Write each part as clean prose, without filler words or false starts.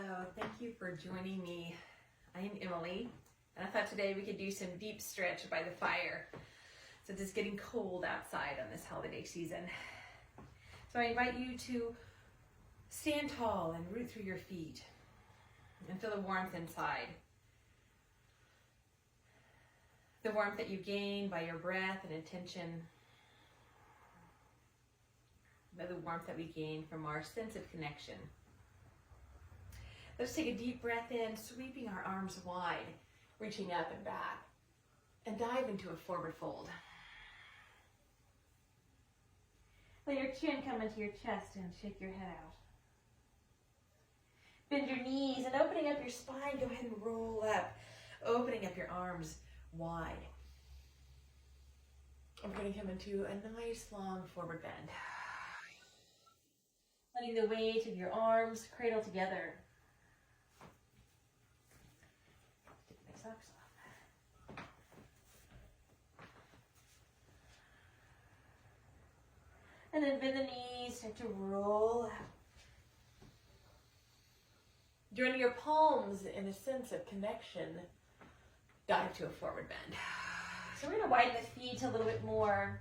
Hello, thank you for joining me. I am Emily, and I thought today we could do some deep stretch by the fire since it's getting cold outside on this holiday season. So I invite you to stand tall and root through your feet and feel the warmth inside. The warmth that you gain by your breath and intention, by the warmth that we gain from our sense of connection. Let's take a deep breath in, sweeping our arms wide, reaching up and back, and dive into a forward fold. Let your chin come into your chest and shake your head out. Bend your knees and opening up your spine, go ahead and roll up, opening up your arms wide. And we're going to come into a nice long forward bend. Letting the weight of your arms cradle together. Take my socks off. And then bend the knees, start to roll out. Joining your palms in a sense of connection, dive to a forward bend. So we're going to widen the feet a little bit more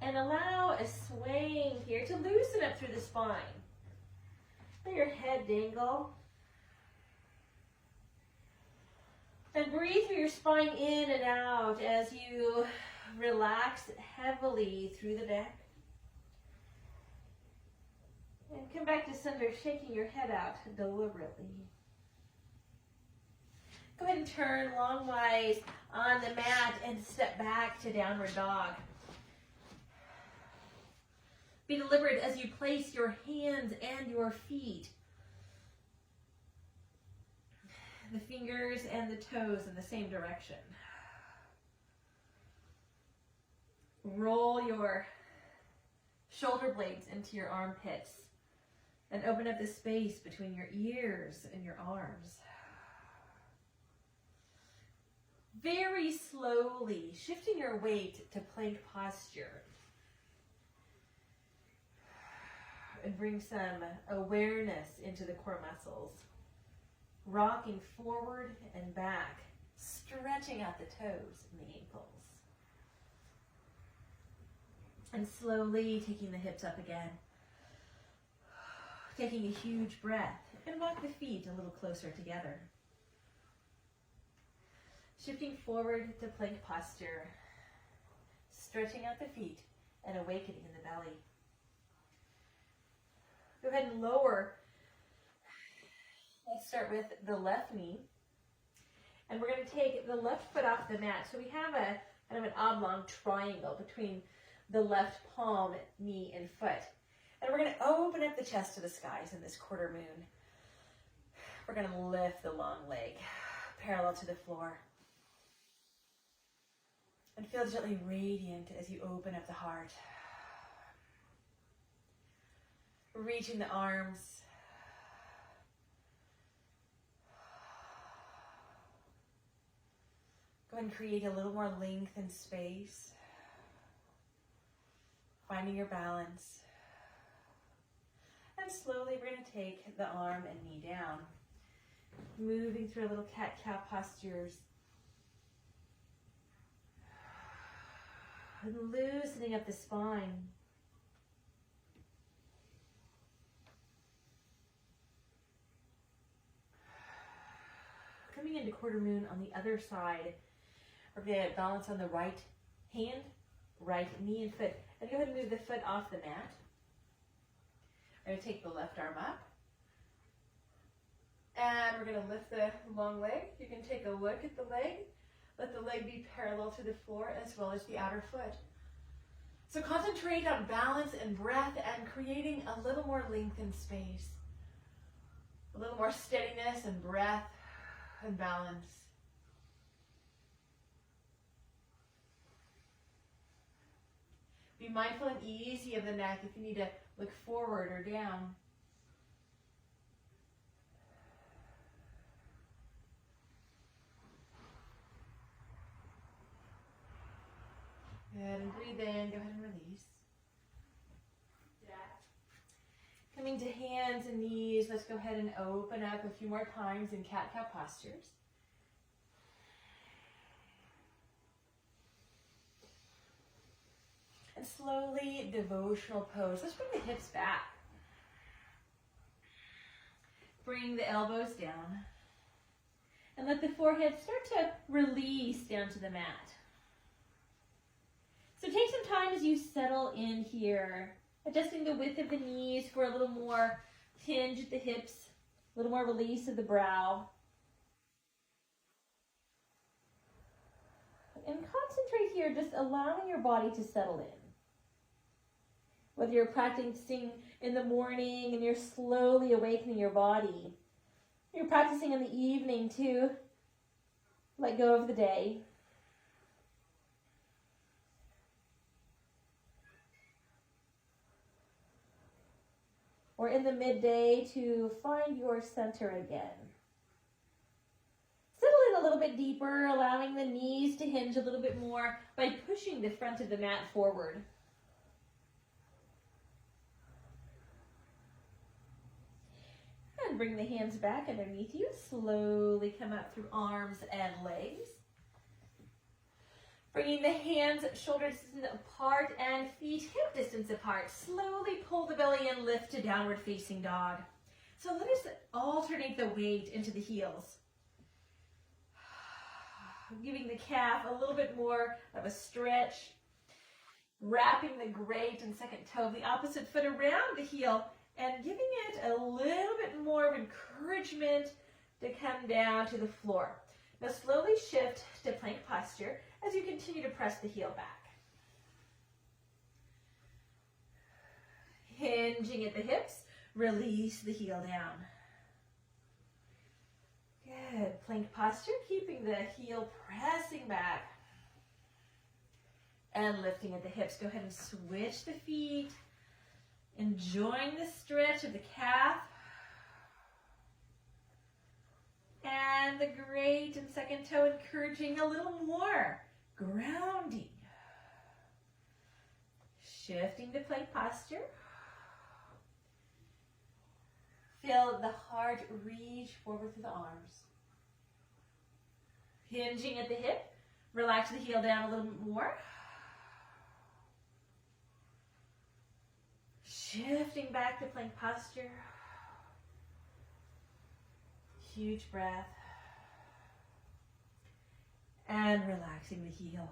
and allow a swaying here to loosen up through the spine. Let your head dangle. And breathe through your spine in and out as you relax heavily through the neck. And come back to center, shaking your head out deliberately. Go ahead and turn longwise on the mat and step back to downward dog. Be deliberate as you place your hands and your feet, the fingers and the toes in the same direction. Roll your shoulder blades into your armpits and open up the space between your ears and your arms. Very slowly, shifting your weight to plank posture. And bring some awareness into the core muscles. Rocking forward and back, stretching out the toes and the ankles. And slowly taking the hips up again. Taking a huge breath and walk the feet a little closer together. Shifting forward to plank posture, stretching out the feet and awakening in the belly. Go ahead and lower. Let's start with the left knee. And we're going to take the left foot off the mat. So we have a kind of an oblong triangle between the left palm, knee, and foot. And we're going to open up the chest to the skies in this quarter moon. We're going to lift the long leg parallel to the floor. And feel gently radiant as you open up the heart. Reaching the arms. Go ahead and create a little more length and space. Finding your balance. And slowly we're going to take the arm and knee down. Moving through a little cat-cow postures. And loosening up the spine. Coming into quarter moon on the other side, we're going to balance on the right hand, right knee and foot. And go ahead and move the foot off the mat. We're going to take the left arm up. And we're going to lift the long leg. You can take a look at the leg. Let the leg be parallel to the floor as well as the outer foot. So concentrate on balance and breath and creating a little more length and space. A little more steadiness and breath and balance. Be mindful and easy of the neck if you need to look forward or down. Good, and breathe in, go ahead and release. Coming to hands and knees, let's let's go ahead and open up a few more times in cat-cow postures. And slowly, devotional pose. Let's bring the hips back. Bring the elbows down. And let the forehead start to release down to the mat. So take some time as you settle in here, adjusting the width of the knees for a little more hinge at the hips, a little more release of the brow. And concentrate here, just allowing your body to settle in. Whether you're practicing in the morning and you're slowly awakening your body, you're practicing in the evening to let go of the day. Or in the midday to find your center again. Settle in a little bit deeper, allowing the knees to hinge a little bit more by pushing the front of the mat forward. And bring the hands back underneath you. Slowly come up through arms and legs. Bringing the hands shoulder distance apart and feet hip distance apart. Slowly pull the belly in, lift to downward facing dog. So let us alternate the weight into the heels. Giving the calf a little bit more of a stretch. Wrapping the great and second toe of the opposite foot around the heel and giving it a little bit more of encouragement to come down to the floor. Now slowly shift to plank posture as you continue to press the heel back. Hinging at the hips, release the heel down. Good, plank posture, keeping the heel pressing back. And lifting at the hips. Go ahead and switch the feet. Enjoying the stretch of the calf. And the great and second toe, encouraging a little more. Grounding. Shifting to plank posture. Feel the heart reach forward through the arms. Hinging at the hip. Relax the heel down a little bit more. Shifting back to plank posture. Huge breath. And relaxing the heel.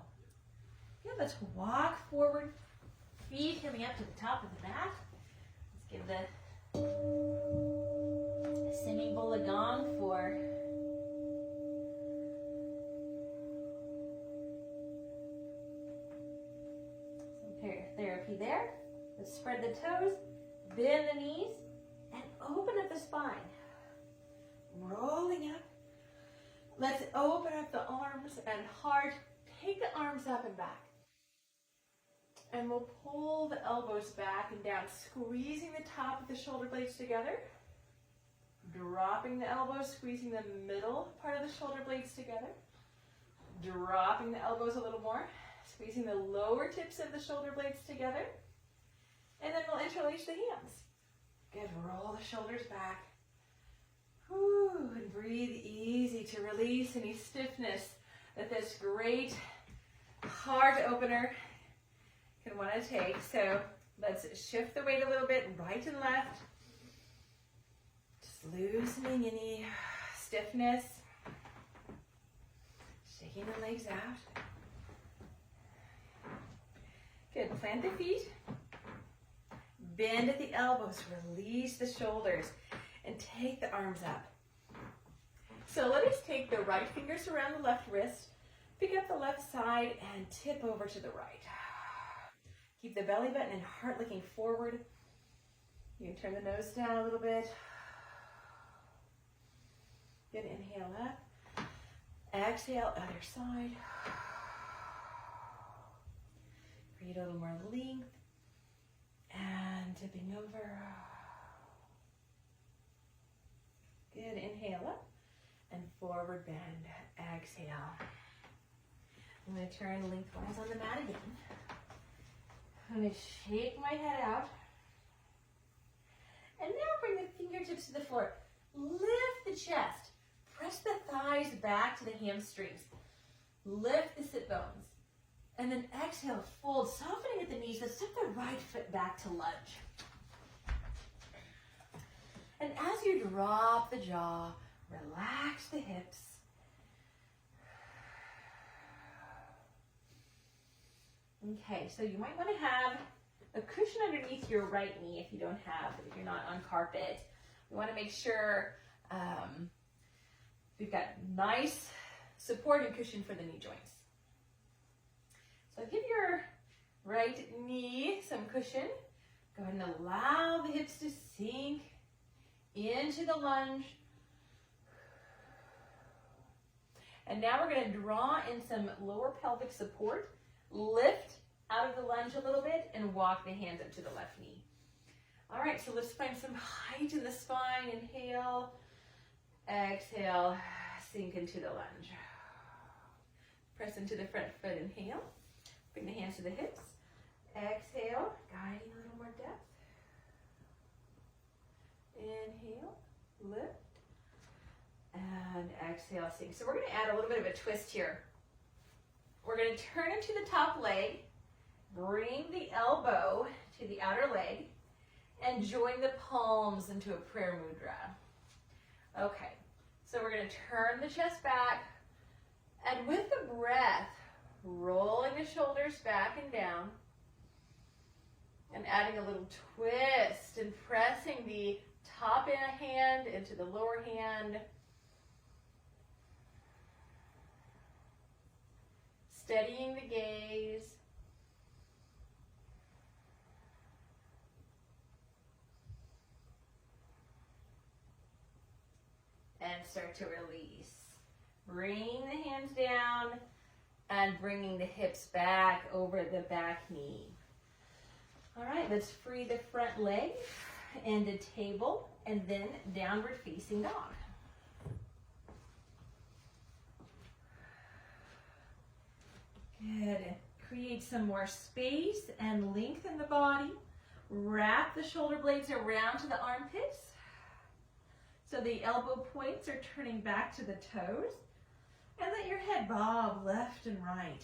Good, let's walk forward. Feet coming up to the top of the mat. Let's give the semi bola gong for some therapy there. Let's spread the toes, bend the knees, and open up the spine. Rolling up. Let's open up the arms and heart. Take the arms up and back. And we'll pull the elbows back and down, squeezing the top of the shoulder blades together. Dropping the elbows, squeezing the middle part of the shoulder blades together. Dropping the elbows a little more, squeezing the lower tips of the shoulder blades together. And then we'll interlace the hands. Good, roll the shoulders back. Whew, and breathe easy to release any stiffness that this great heart opener can want to take. So let's shift the weight a little bit, right and left. Just loosening any stiffness. Shaking the legs out. Good, plant the feet. Bend at the elbows, release the shoulders, and take the arms up. So let us take the right fingers around the left wrist, pick up the left side, and tip over to the right. Keep the belly button and heart looking forward. You can turn the nose down a little bit. Good, inhale up. Exhale, other side. Create a little more length. And tipping over. Good, inhale up and forward bend. Exhale. I'm going to turn lengthwise on the mat again. I'm going to shake my head out. And now bring the fingertips to the floor. floor. Lift the chest. Press the thighs back to the hamstrings. Lift the sit bones. And then exhale, fold, softening at the knees. Let's step the right foot back to lunge. And as you drop the jaw, relax the hips. Okay, so you might want to have a cushion underneath your right knee if you don't have, if you're not on carpet. We want to make sure we've got nice support and cushion for the knee joints. So give your right knee some cushion. Go ahead and allow the hips to sink into the lunge. And now we're going to draw in some lower pelvic support. Lift out of the lunge a little bit and walk the hands up to the left knee. All right, so let's find some height in the spine. Inhale, exhale, sink into the lunge. Press into the front foot, inhale. Bring the hands to the hips. Exhale, guiding a little more depth. Inhale, lift, and exhale, sink. So we're going to add a little bit of a twist here. We're going to turn into the top leg, bring the elbow to the outer leg, and join the palms into a prayer mudra. Okay, so we're going to turn the chest back, and with the breath, rolling the shoulders back and down, and adding a little twist and pressing the top hand into the lower hand. Steadying the gaze. And start to release. Bring the hands down and bringing the hips back over the back knee. All right, let's free the front leg and the table, and then downward facing dog. Good. Create some more space and lengthen the body. Wrap the shoulder blades around to the armpits. So the elbow points are turning back to the toes. And let your head bob left and right.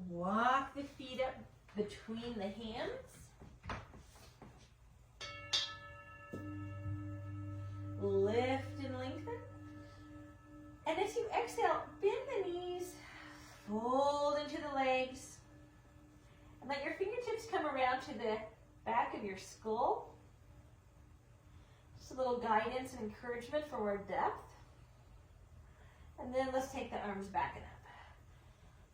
Walk the feet up between the hands. Lift and lengthen. And as you exhale, bend the knees, fold into the legs, and let your fingertips come around to the back of your skull. Just a little guidance and encouragement for more depth. And then let's take the arms back and up.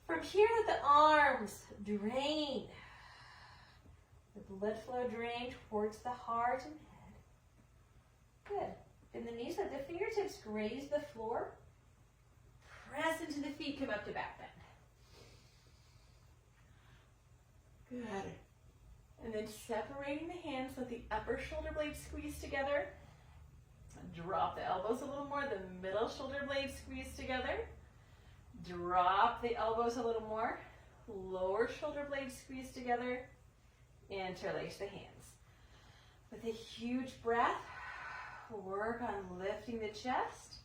From here, let the arms drain. The blood flow drain towards the heart and head. Good. Bend the knees, let the fingertips graze the floor. Press into the feet, come up to back bend. Good. And then separating the hands, let the upper shoulder blades squeeze together. Drop the elbows a little more, the middle shoulder blades squeeze together. Drop the elbows a little more. Lower shoulder blades squeeze together. Interlace the hands. With a huge breath, work on lifting the chest,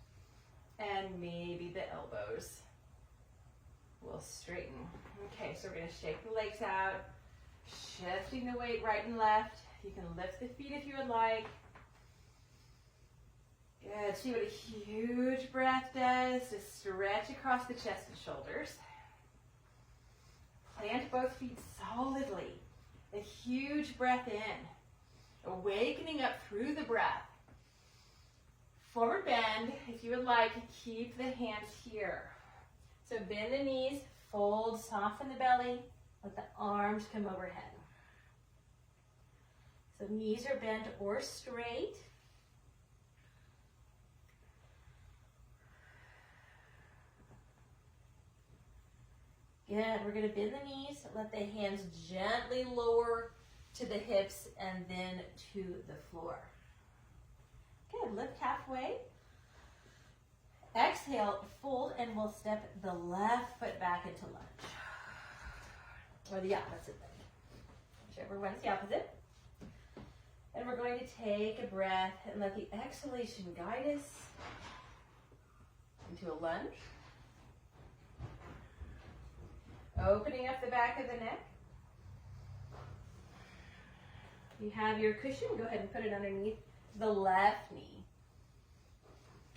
and maybe the elbows will straighten. Okay, so we're going to shake the legs out, shifting the weight right and left. You can lift the feet if you would like. Good. See what a huge breath does. Just stretch across the chest and shoulders. Plant both feet solidly. A huge breath in. Awakening up through the breath. Forward bend. If you would like, keep the hands here. So bend the knees, fold, soften the belly. Let the arms come overhead. So knees are bent or straight. Good. We're going to bend the knees. Let the hands gently lower to the hips and then to the floor. Good. Lift halfway. Exhale, fold, and we'll step the left foot back into lunge. Or the opposite leg. whichever one's the opposite. And we're going to take a breath and let the exhalation guide us into a lunge. Opening up the back of the neck. If you have your cushion, go ahead and put it underneath the left knee.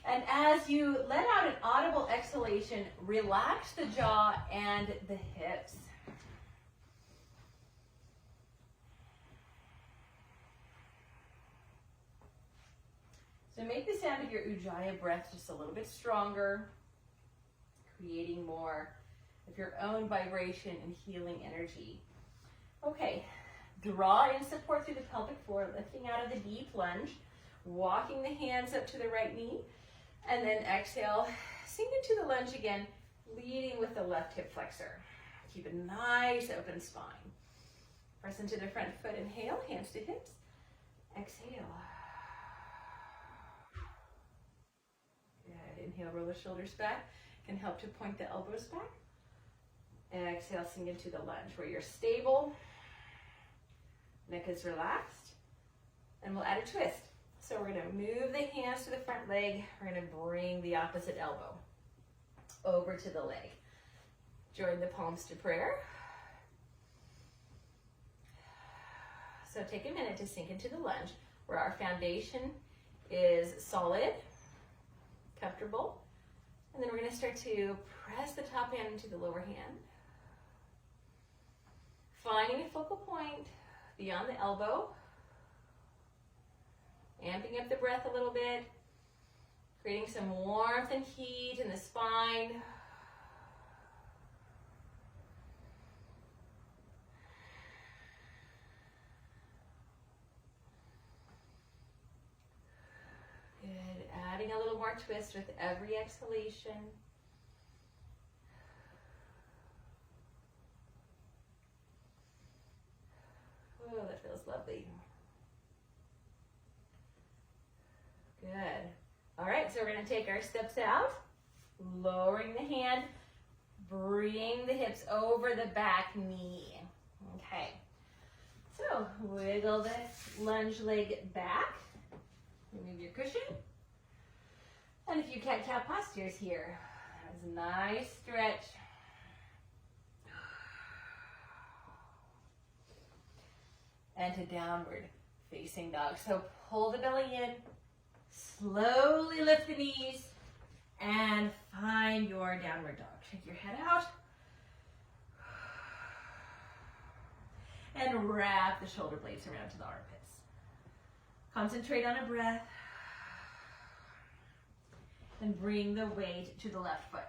And as you let out an audible exhalation, relax the jaw and the hips. So make the sound of your Ujjayi breath just a little bit stronger, creating more of your own vibration and healing energy. Okay, draw in support through the pelvic floor, lifting out of the deep lunge, walking the hands up to the right knee, and then exhale, sink into the lunge again, leading with the left hip flexor. Keep a nice open spine. Press into the front foot, inhale, hands to hips, exhale. Good, inhale, roll the shoulders back, can help to point the elbows back. Exhale, sink into the lunge where you're stable, neck is relaxed, and we'll add a twist. So we're going to move the hands to the front leg. We're going to bring the opposite elbow over to the leg. Join the palms to prayer. So take a minute to sink into the lunge where our foundation is solid, comfortable. And then we're going to start to press the top hand into the lower hand. Finding a focal point beyond the elbow. Amping up the breath a little bit. Creating some warmth and heat in the spine. Good. Adding a little more twist with every exhalation. Oh, that feels lovely. Good. All right, so we're going to take our steps out, lowering the hand, bring the hips over the back knee. Okay. So wiggle the lunge leg back. Remove your cushion. And a few cat-cow postures here. That's a nice stretch. And to downward facing dog. So pull the belly in, slowly lift the knees, and find your downward dog. Shake your head out. And wrap the shoulder blades around to the armpits. Concentrate on a breath. And bring the weight to the left foot.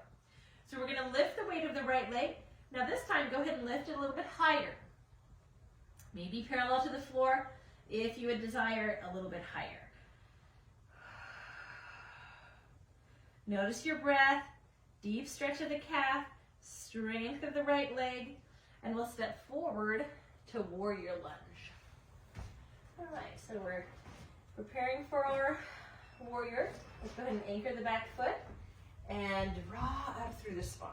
So we're going to lift the weight of the right leg. Now this time, go ahead and lift it a little bit higher. Maybe parallel to the floor, if you would desire a little bit higher. Notice your breath, deep stretch of the calf, strength of the right leg, and we'll step forward to warrior lunge. All right, so we're preparing for our warrior. Let's go ahead and anchor the back foot and draw up through the spine.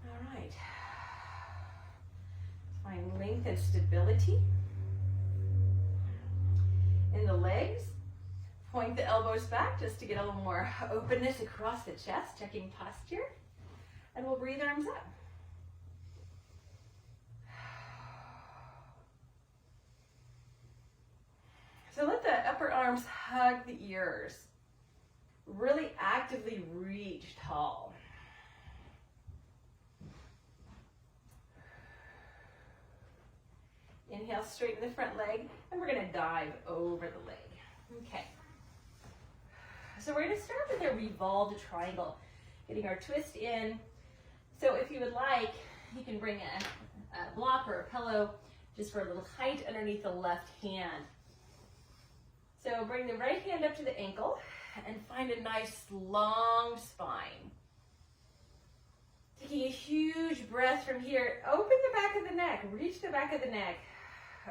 All right. Find length and stability in the legs. Point the elbows back just to get a little more openness across the chest, checking posture. And we'll breathe arms up. So let the upper arms hug the ears. Really actively reach tall. Inhale, straighten the front leg, and we're going to dive over the leg. Okay. So we're going to start with a revolved triangle, getting our twist in. So if you would like, you can bring a block or a pillow just for a little height underneath the left hand. So bring the right hand up to the ankle and find a nice long spine. Taking a huge breath from here, open the back of the neck, reach the back of the neck,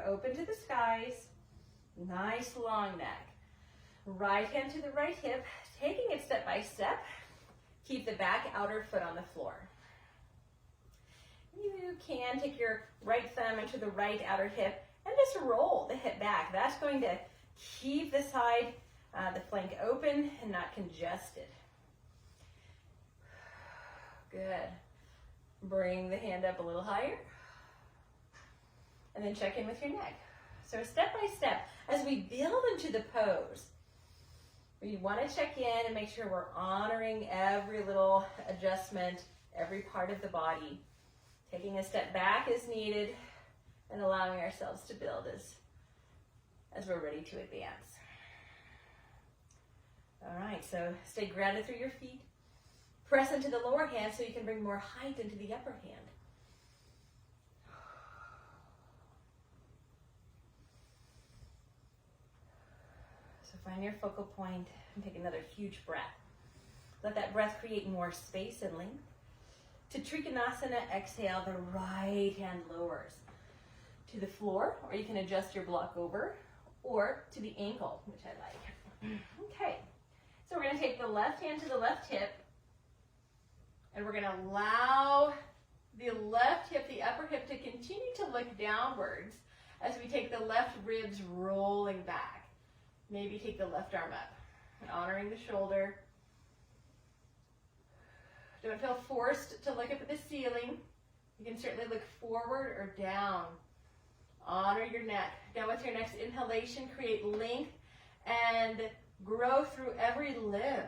open to the skies, nice long neck. Right hand to the right hip, taking it step by step. Keep the back outer foot on the floor. You can take your right thumb into the right outer hip and just roll the hip back. That's going to keep the side, the flank open and not congested. Good. Bring the hand up a little higher. And then check in with your neck. So step by step, as we build into the pose, we want to check in and make sure we're honoring every little adjustment, every part of the body. Taking a step back as needed and allowing ourselves to build as we're ready to advance. All right, so stay grounded through your feet. Press into the lower hand so you can bring more height into the upper hand. So find your focal point and take another huge breath. Let that breath create more space and length. To Trikonasana, exhale, the right hand lowers to the floor, or you can adjust your block over, or to the ankle, which I like. Okay, so we're going to take the left hand to the left hip, and we're going to allow the left hip, the upper hip, to continue to look downwards as we take the left ribs rolling back. Maybe take the left arm up, honoring the shoulder. Don't feel forced to look up at the ceiling. You can certainly look forward or down. Honor your neck. Now with your next inhalation, create length and grow through every limb.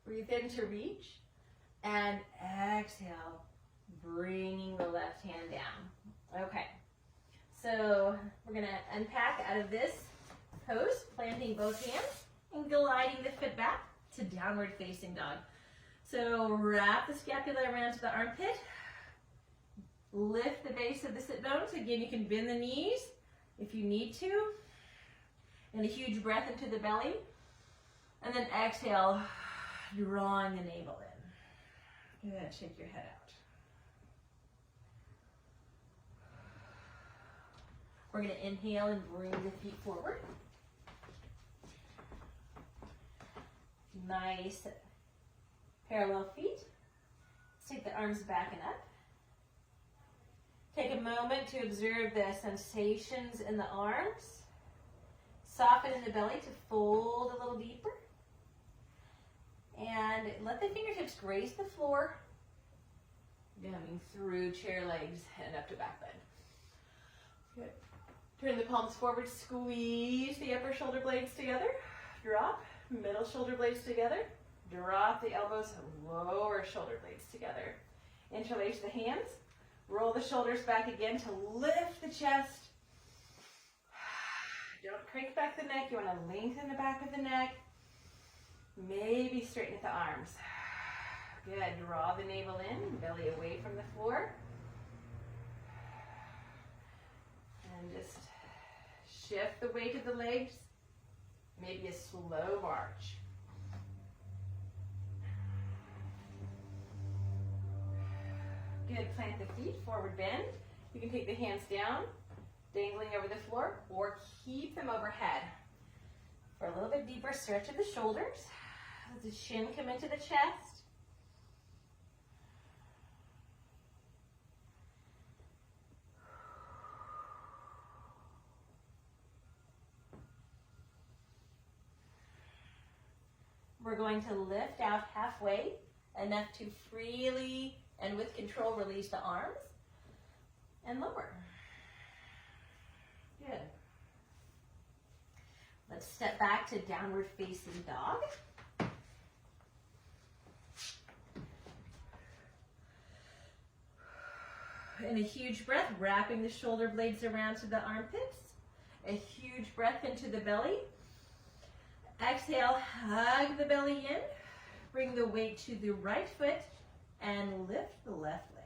Breathe in to reach and exhale, bringing the left hand down. Okay, so we're going to unpack out of this pose, planting both hands and gliding the foot back to downward facing dog. So wrap the scapula around to the armpit, lift the base of the sit bones. Again, you can bend the knees if you need to, and a huge breath into the belly, and then exhale, drawing the navel in. Good, shake your head out. We're going to inhale and bring the feet forward. Nice parallel feet. Let's take the arms back and up. Take a moment to observe the sensations in the arms. Soften in the belly to fold a little deeper. And let the fingertips grace the floor, coming through chair legs and up to back bend. Good. Turn the palms forward, squeeze the upper shoulder blades together, drop, middle shoulder blades together, drop the elbows, lower shoulder blades together. Interlace the hands, roll the shoulders back again to lift the chest. Don't crank back the neck, you want to lengthen the back of the neck. Maybe straighten at the arms. Good, draw the navel in, belly away from the floor. And just shift the weight of the legs, maybe a slow march. Good, plant the feet, forward bend. You can take the hands down, dangling over the floor, or keep them overhead. For a little bit deeper stretch of the shoulders. Let the shin come into the chest. We're going to lift out halfway, enough to freely and with control release the arms and lower. Good. Let's step back to downward facing dog. And a huge breath, wrapping the shoulder blades around to the armpits. A huge breath into the belly. Exhale, hug the belly in. Bring the weight to the right foot and lift the left leg.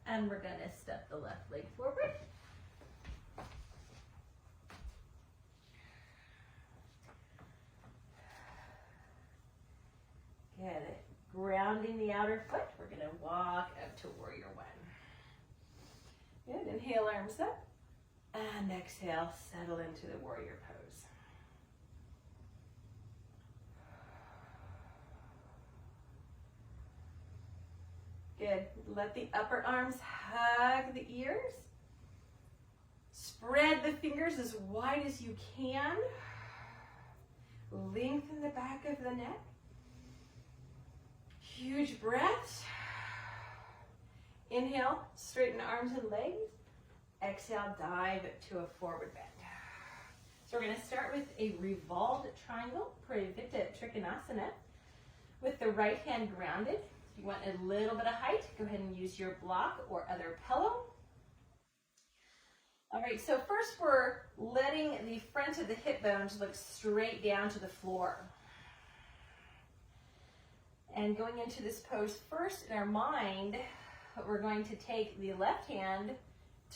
And we're going to step the left leg forward. grounding the outer foot. We're going to walk up to warrior one. Good, inhale, arms up, and exhale, settle into the warrior pose. Good, let the upper arms hug the ears. Spread the fingers as wide as you can. Lengthen the back of the neck. Huge breaths. Inhale, straighten arms and legs. Exhale, dive to a forward bend. So we're going to start with a revolved triangle, Privita Trikonasana, with the right hand grounded. If you want a little bit of height, go ahead and use your block or other pillow. All right, so first we're letting the front of the hip bones look straight down to the floor. And going into this pose first in our mind, we're going to take the left hand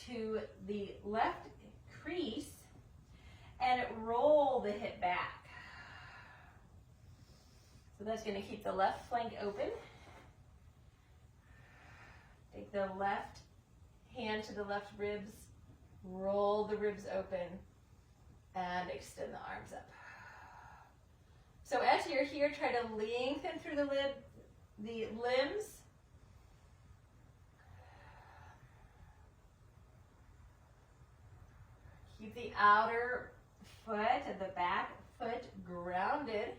to the left crease and roll the hip back. So that's going to keep the left flank open. Take the left hand to the left ribs, roll the ribs open, and extend the arms up. So as you're here, try to lengthen through the limbs. Keep the outer foot and the back foot grounded.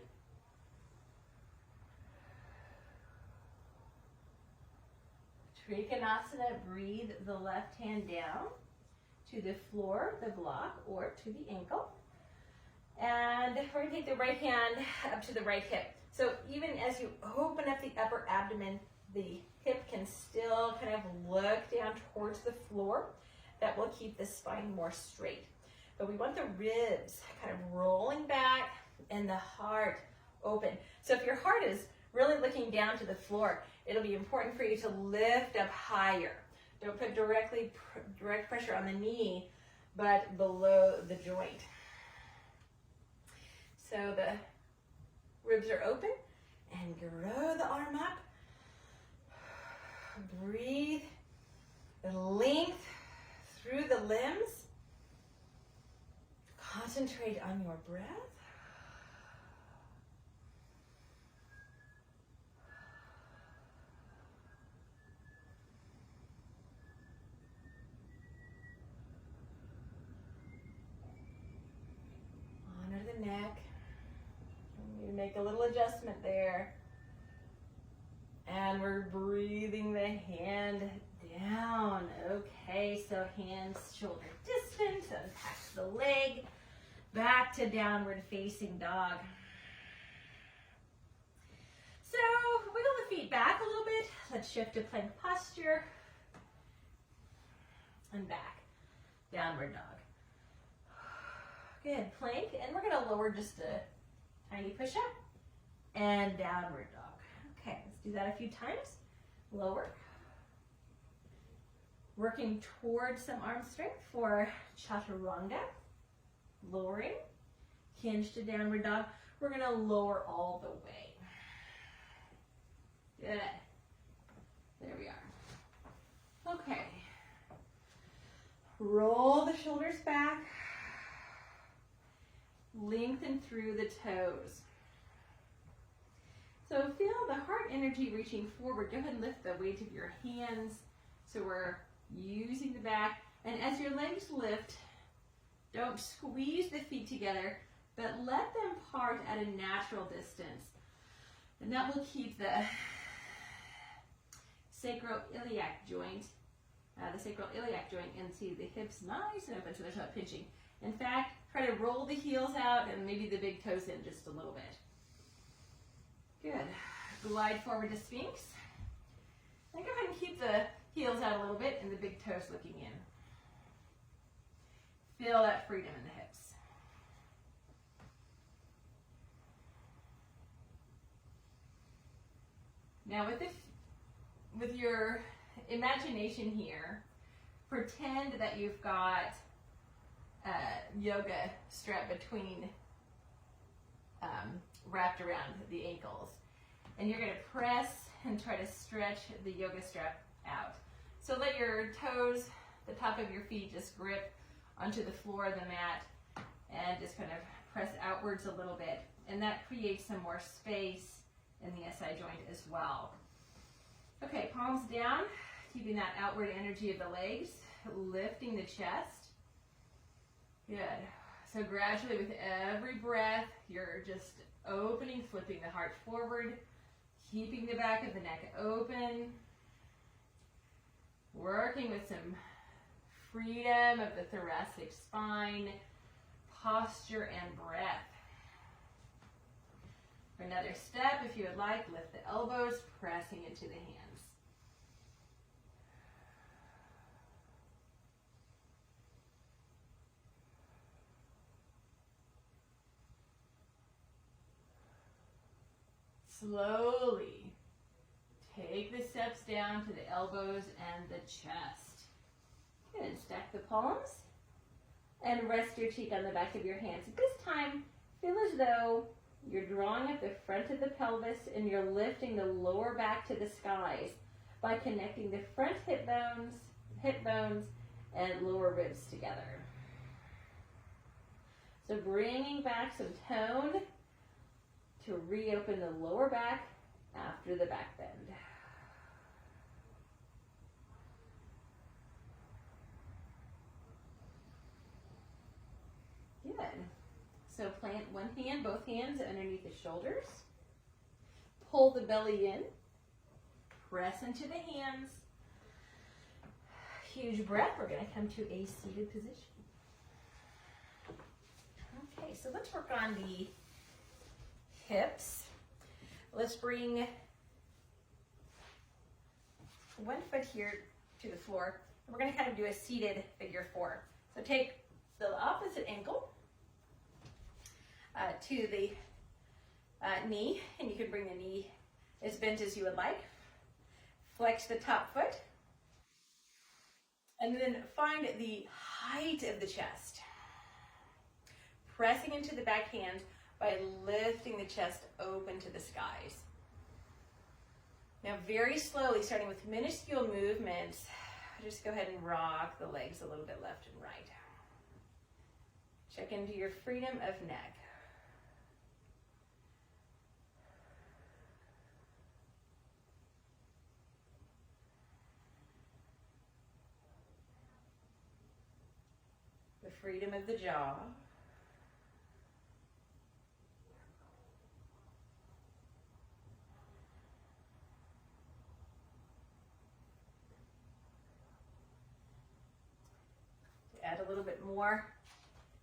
Trikonasana, breathe the left hand down to the floor, the block, or to the ankle. And we're going to take the right hand up to the right hip. So even as you open up the upper abdomen, the hip can still kind of look down towards the floor. That will keep the spine more straight. But we want the ribs kind of rolling back and the heart open. So if your heart is really looking down to the floor, it'll be important for you to lift up higher. Don't put direct pressure on the knee, but below the joint. So the ribs are open, and grow the arm up. Breathe the length through the limbs. Concentrate on your breath. Honor the neck. You make a little adjustment there. And we're breathing the hand down. Okay, so hands shoulder distance, unpack the leg, back to downward facing dog. So wiggle the feet back a little bit. Let's shift to plank posture. And back, downward dog. Good, plank, and we're gonna lower just a tiny push-up and downward dog. Okay, let's do that a few times. Lower. Working towards some arm strength for chaturanga. Lowering. Hinge to downward dog. We're going to lower all the way. Good. There we are. Okay. Roll the shoulders back. Lengthen through the toes. So feel the heart energy reaching forward. Go ahead and lift the weight of your hands. So we're using the back. And as your legs lift, don't squeeze the feet together, but let them part at a natural distance. And that will keep the sacroiliac joint into the hips nice and open so there's not pinching. In fact, try to roll the heels out and maybe the big toes in just a little bit. Good. Glide forward to Sphinx. And go ahead and keep the heels out a little bit and the big toes looking in. Feel that freedom in the hips. Now with your imagination here, pretend that you've got a yoga strap between wrapped around the ankles. And you're going to press and try to stretch the yoga strap out. So let your toes, the top of your feet, just grip onto the floor of the mat and just kind of press outwards a little bit. And that creates some more space in the SI joint as well. Okay, palms down, keeping that outward energy of the legs, lifting the chest. Good. So gradually with every breath, you're just opening, flipping the heart forward, keeping the back of the neck open, working with some freedom of the thoracic spine, posture, and breath. For another step, if you would like, lift the elbows, pressing into the hands. Slowly take the steps down to the elbows and the chest. Good, and stack the palms and rest your cheek on the back of your hands. At this time, feel as though you're drawing up the front of the pelvis and you're lifting the lower back to the skies by connecting the front hip bones and lower ribs together. So bringing back some tone to reopen the lower back after the back bend. Good. So plant one hand, both hands underneath the shoulders. Pull the belly in. Press into the hands. Huge breath. We're going to come to a seated position. Okay, so let's work on the hips. Let's bring one foot here to the floor. We're going to kind of do a seated figure four. So take the opposite ankle to the knee, and you can bring the knee as bent as you would like. Flex the top foot, and then find the height of the chest. Pressing into the back hand by lifting the chest open to the skies. Now very slowly, starting with minuscule movements, just go ahead and rock the legs a little bit left and right. Check into your freedom of neck. The freedom of the jaw. Add a little bit more.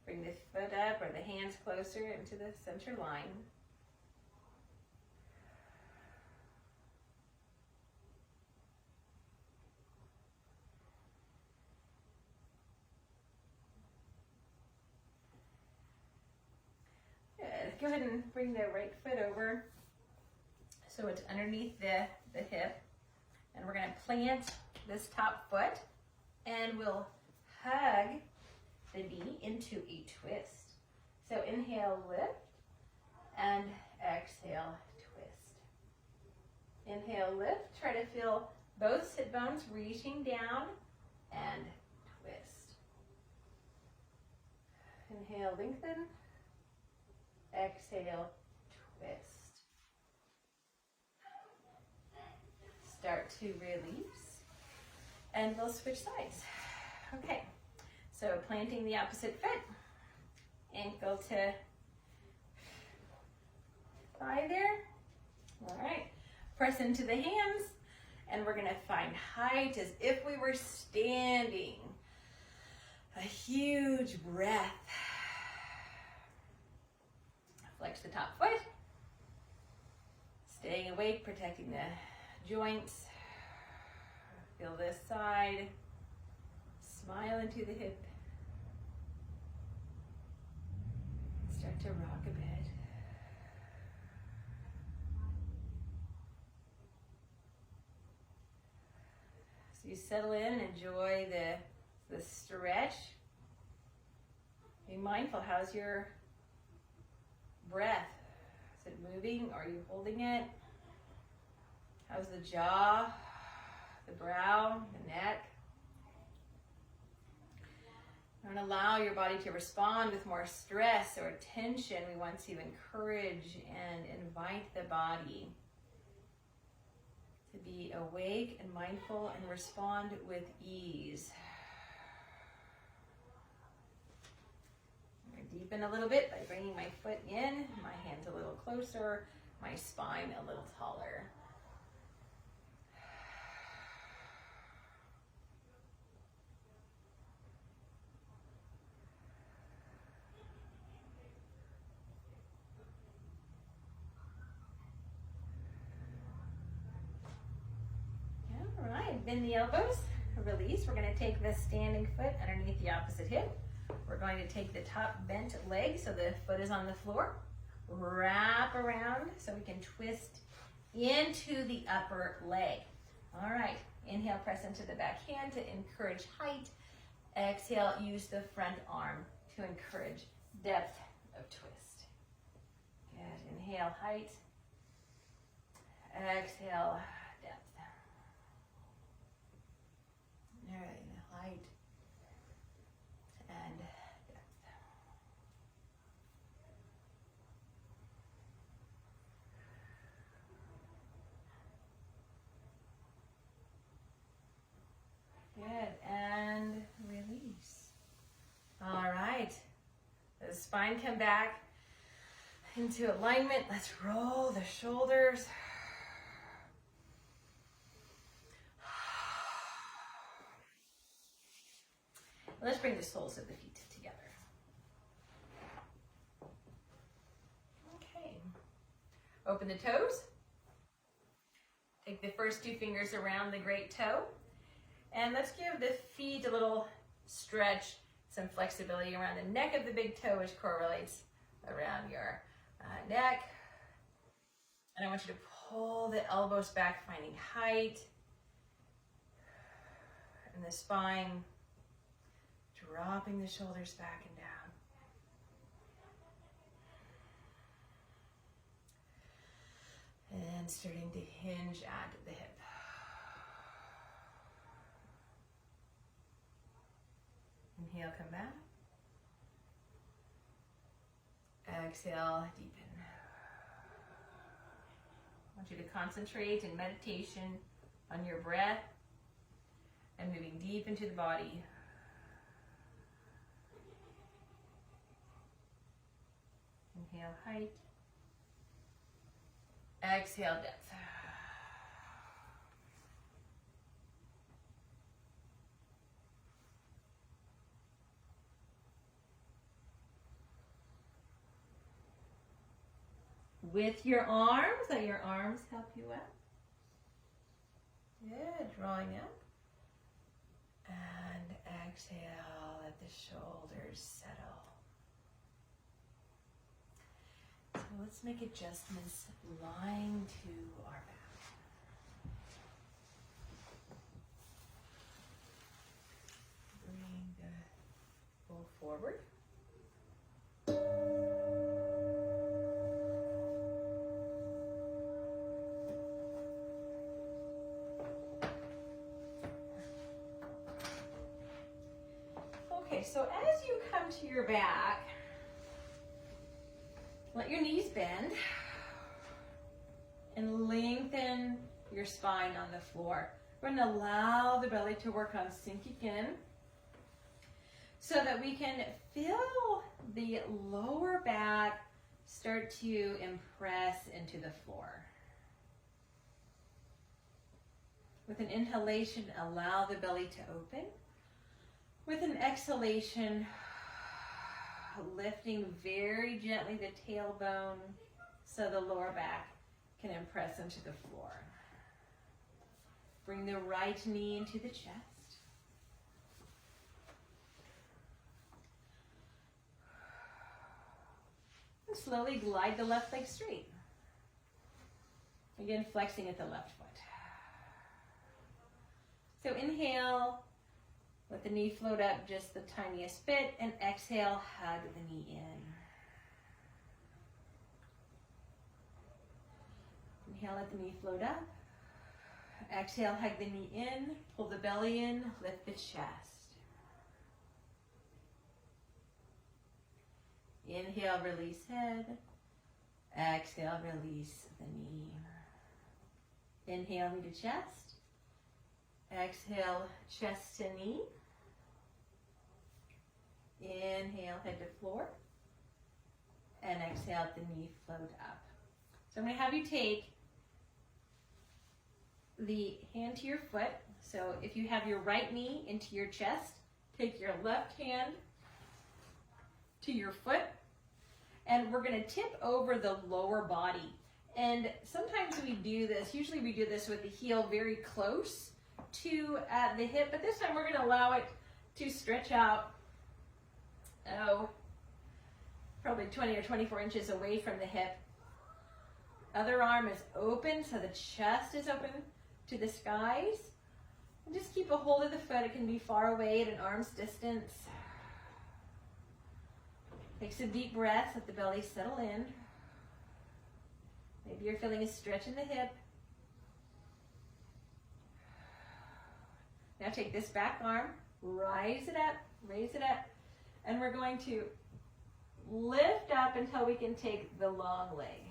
Bring the foot up or the hands closer into the center line. Good. Go ahead and bring the right foot over so it's underneath the hip. And we're going to plant this top foot, and we'll hug the knee into a twist. So inhale, lift, and exhale, twist. Inhale, lift. Try to feel both sit bones reaching down and twist. Inhale, lengthen. Exhale, twist. Start to release, and we'll switch sides. Okay, so planting the opposite foot, ankle to thigh there. All right, press into the hands, and we're gonna find height as if we were standing. A huge breath. Flex the top foot. Staying awake, protecting the joints. Feel this side. Smile into the hip. Start to rock a bit. So you settle in and enjoy the stretch. Be mindful, how's your breath? Is it moving? Are you holding it? How's the jaw, the brow, the neck? Don't allow your body to respond with more stress or tension. We want to encourage and invite the body to be awake and mindful and respond with ease. I'm going to deepen a little bit by bringing my foot in, my hands a little closer, my spine a little taller. All right, bend the elbows, release. We're going to take the standing foot underneath the opposite hip. We're going to take the top bent leg so the foot is on the floor. Wrap around so we can twist into the upper leg. All right, inhale, press into the back hand to encourage height. Exhale, use the front arm to encourage depth of twist. Good, inhale, height. Exhale, depth. All right, height and depth. Good, and release. All right, the spine come back into alignment. Let's roll the shoulders. Let's bring the soles of the feet together. Okay. Open the toes. Take the first two fingers around the great toe. And let's give the feet a little stretch, some flexibility around the neck of the big toe, which correlates around your neck. And I want you to pull the elbows back, finding height. And the spine. Dropping the shoulders back and down. And starting to hinge at the hip. Inhale, come back. Exhale, deepen. I want you to concentrate in meditation on your breath and moving deep into the body. Inhale, height. Exhale, depth. With your arms, let your arms help you up. Good, drawing up. And exhale, let the shoulders settle. So let's make adjustments lying to our back. Bring the bowl forward. Okay, so as you come to your back, let your knees bend and lengthen your spine on the floor. We're going to allow the belly to work on sinking in so that we can feel the lower back start to impress into the floor. With an inhalation, allow the belly to open. With an exhalation, lifting very gently the tailbone so the lower back can impress into the floor. Bring the right knee into the chest. And slowly glide the left leg straight. Again, flexing at the left foot. So inhale. Let the knee float up just the tiniest bit, and exhale, hug the knee in. Inhale, let the knee float up. Exhale, hug the knee in, pull the belly in, lift the chest. Inhale, release head. Exhale, release the knee. Inhale, knee to chest. Exhale, chest to knee. Inhale, head to floor. And exhale, the knee float up. So I'm going to have you take the hand to your foot. So if you have your right knee into your chest, take your left hand to your foot, and we're going to tip over the lower body. And sometimes we do this, usually we do this with the heel very close to the hip, but this time we're going to allow it to stretch out, probably 20 or 24 inches away from the hip. Other arm is open, so the chest is open to the skies. And just keep a hold of the foot. It can be far away at an arm's distance. Take some deep breaths, let the belly settle in. Maybe you're feeling a stretch in the hip. Now take this back arm, raise it up, and we're going to lift up until we can take the long leg.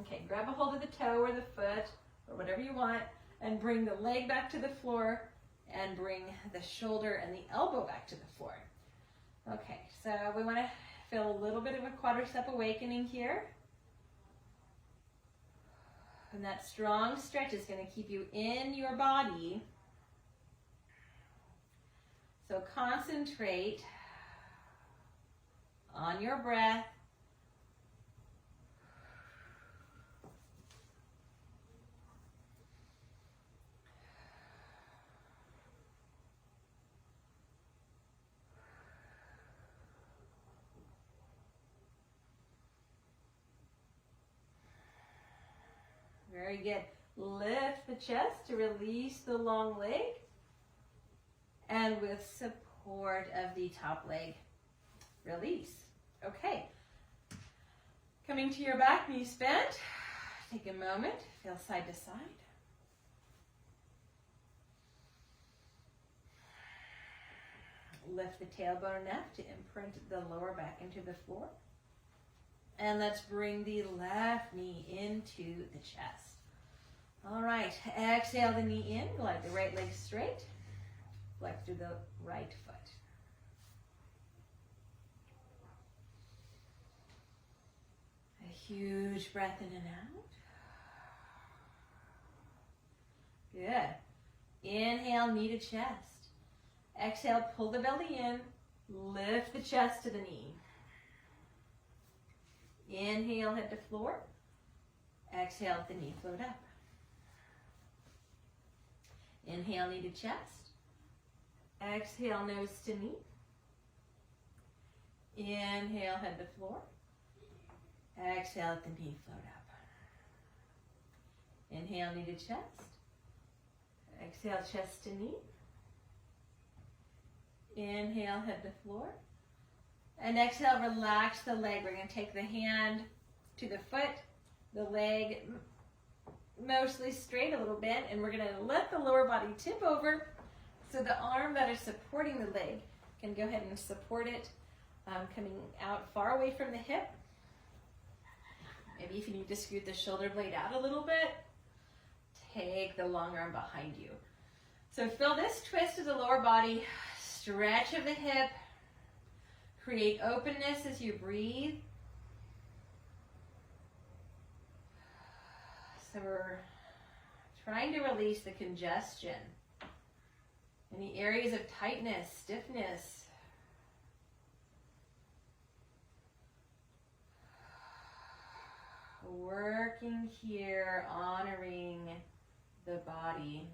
Okay, grab a hold of the toe or the foot or whatever you want and bring the leg back to the floor and bring the shoulder and the elbow back to the floor. Okay, so we want to feel a little bit of a quadricep awakening here. And that strong stretch is going to keep you in your body. So concentrate on your breath. Very good. Lift the chest to release the long leg. And with support of the top leg, release. Okay. Coming to your back, knees bent. Take a moment, feel side to side. Lift the tailbone enough to imprint the lower back into the floor. And let's bring the left knee into the chest. All right, exhale the knee in, glide the right leg straight. Flex through the right foot. A huge breath in and out. Good. Inhale, knee to chest. Exhale, pull the belly in. Lift the chest to the knee. Inhale, head to floor. Exhale, let the knee float up. Inhale, knee to chest. Exhale, nose to knee. Inhale, head to floor. Exhale, let the knee float up. Inhale, knee to chest. Exhale, chest to knee. Inhale, head to floor. And exhale, relax the leg. We're going to take the hand to the foot, the leg mostly straight a little bit, and we're going to let the lower body tip over so the arm that is supporting the leg can go ahead and support it, coming out far away from the hip. Maybe if you need to scoot the shoulder blade out a little bit, take the long arm behind you. So feel this twist of the lower body, stretch of the hip, create openness as you breathe. So we're trying to release the congestion, any areas of tightness, stiffness. Working here, honoring the body.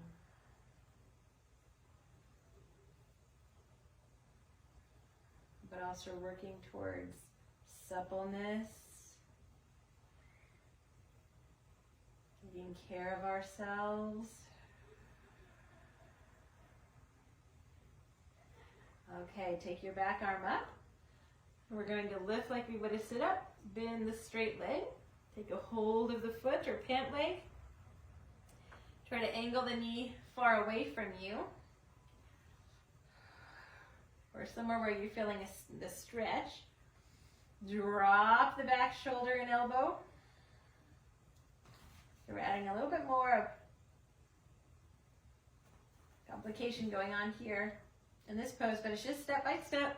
But also working towards suppleness, taking care of ourselves. Okay, take your back arm up. We're going to lift like we would have sit up, bend the straight leg, take a hold of the foot or pant leg. Try to angle the knee far away from you, or somewhere where you're feeling the stretch. Drop the back shoulder and elbow. So we're adding a little bit more of complication going on here in this pose, but it's just step by step.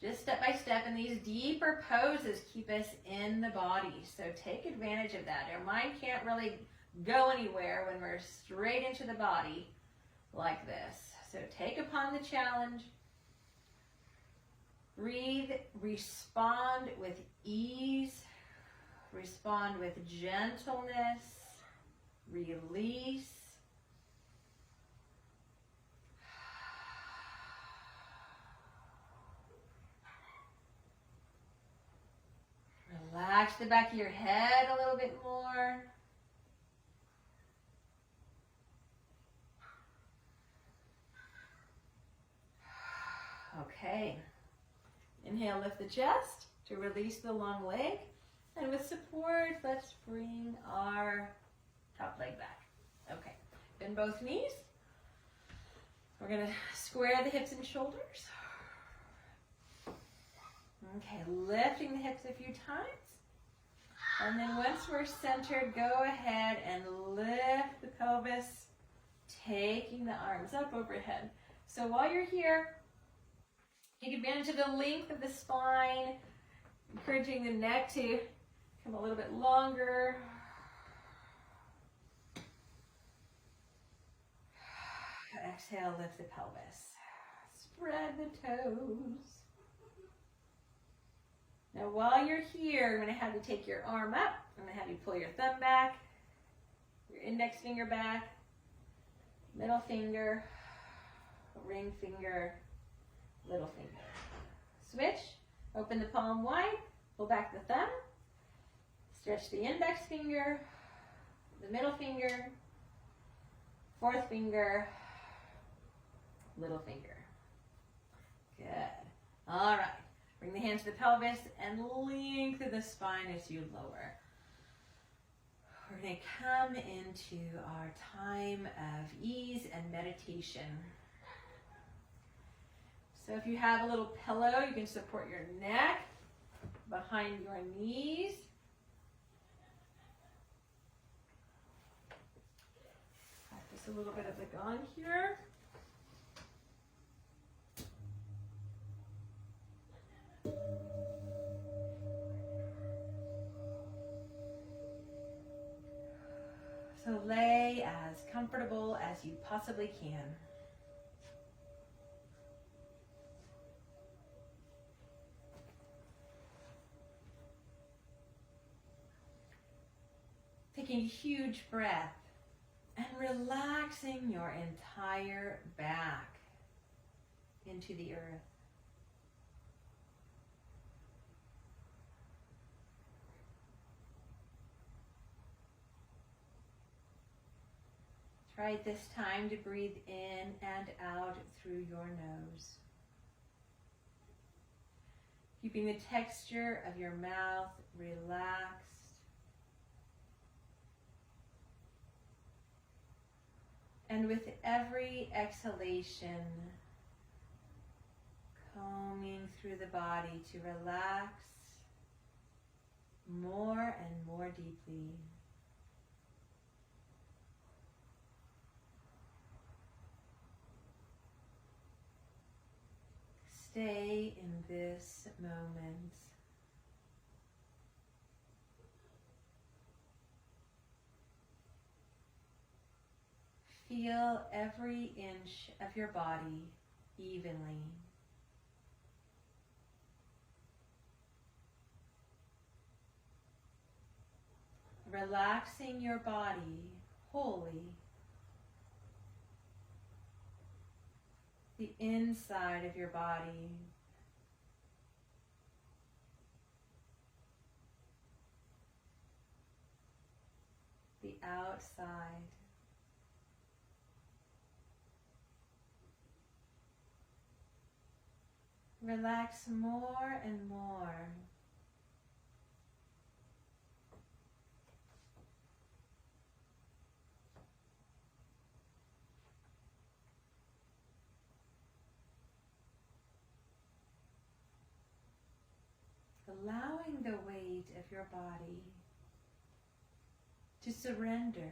Just step by step, and these deeper poses keep us in the body. So take advantage of that. Our mind can't really go anywhere when we're straight into the body like this. So take upon the challenge. Breathe, respond with ease, respond with gentleness, release. Relax the back of your head a little bit more. Okay. Inhale, lift the chest to release the long leg. And with support, let's bring our top leg back. Okay. Bend both knees. We're going to square the hips and shoulders. Okay, lifting the hips a few times. And then once we're centered, go ahead and lift the pelvis, taking the arms up overhead. So while you're here, take advantage of the length of the spine, encouraging the neck to come a little bit longer. Exhale, lift the pelvis. Spread the toes. Now while you're here, I'm going to have you take your arm up. I'm going to have you pull your thumb back, your index finger back, middle finger, ring finger, little finger. Switch, open the palm wide, pull back the thumb, stretch the index finger, the middle finger, fourth finger, little finger. Good. All right. Bring the hands to the pelvis and lengthen the spine as you lower. We're going to come into our time of ease and meditation. So if you have a little pillow, you can support your neck behind your knees. Practice a little bit of the gong here. So lay as comfortable as you possibly can. Taking a huge breath and relaxing your entire back into the earth. Try this time to breathe in and out through your nose. Keeping the texture of your mouth relaxed. And with every exhalation, combing through the body to relax more and more deeply. Stay in this moment. Feel every inch of your body evenly. Relaxing your body wholly. The inside of your body. The outside. Relax more and more. allowing the weight of your body to surrender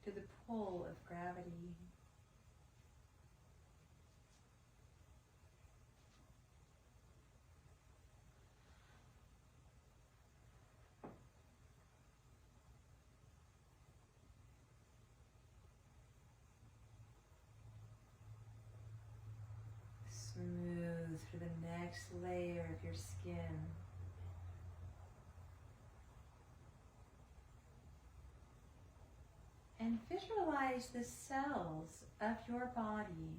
to the pull of gravity. Smooth through the next layer of your skin. And visualize the cells of your body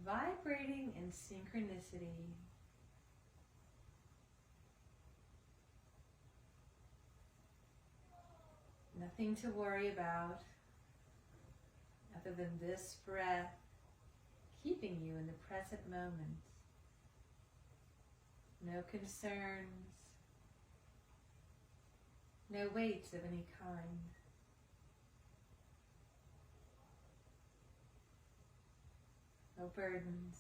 vibrating in synchronicity. Nothing to worry about other than this breath keeping you in the present moment. No concerns, no weights of any kind. No burdens,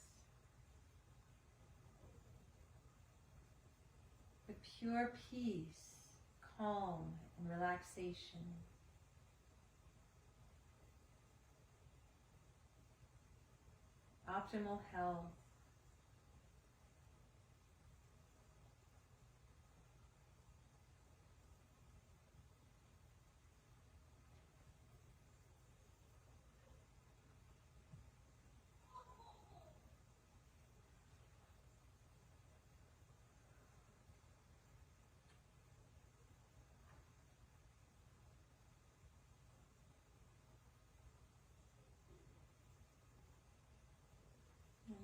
but pure peace, calm, and relaxation. Optimal health.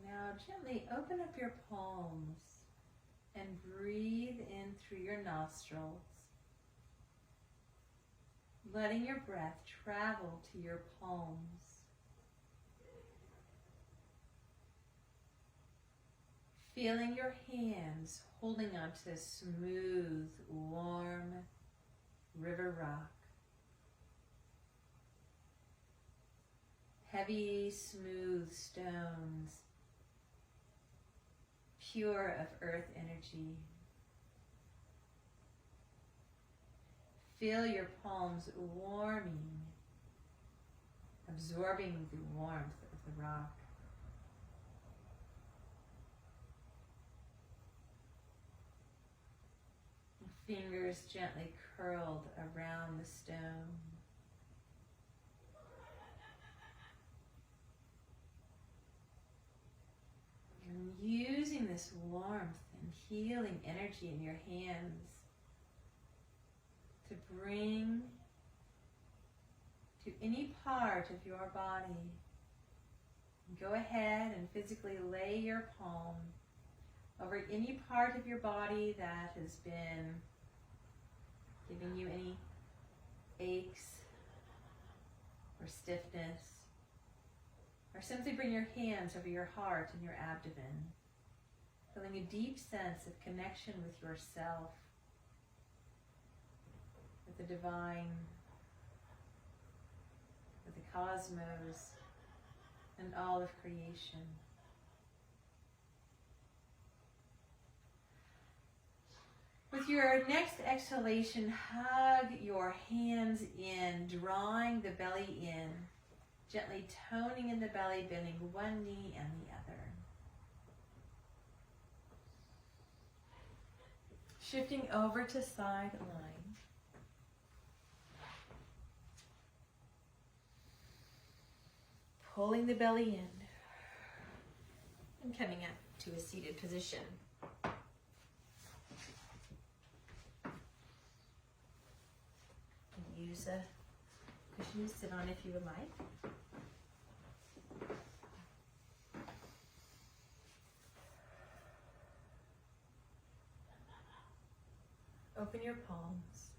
Now gently open up your palms and breathe in through your nostrils, letting your breath travel to your palms. Feeling your hands holding onto smooth, warm river rock. Heavy, smooth stones, pure of earth energy. Feel your palms warming, absorbing the warmth of the rock. Fingers gently curled around the stone. And using this warmth and healing energy in your hands to bring to any part of your body. Go ahead and physically lay your palm over any part of your body that has been giving you any aches or stiffness. Or simply bring your hands over your heart and your abdomen, feeling a deep sense of connection with yourself, with the divine, with the cosmos, and all of creation. With your next exhalation, hug your hands in, drawing the belly in. Gently toning in the belly, bending one knee and the other. Shifting over to side line. Pulling the belly in. And coming up to a seated position. Use a cushion to sit on if you would like. Open your palms,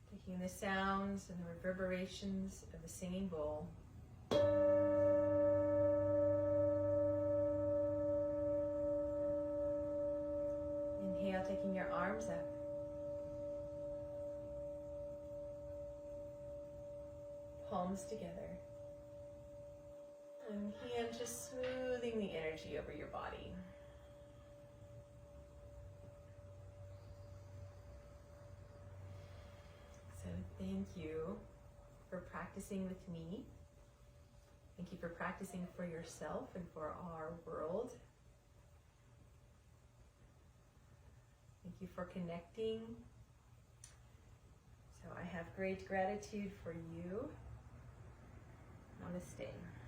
taking the sounds and the reverberations of the singing bowl. Inhale, taking your arms up. Palms together. And hand just smoothing the energy over your body. thank you for practicing with me. Thank you for practicing for yourself and for our world. Thank you for connecting. So I have great gratitude for you. Namaste.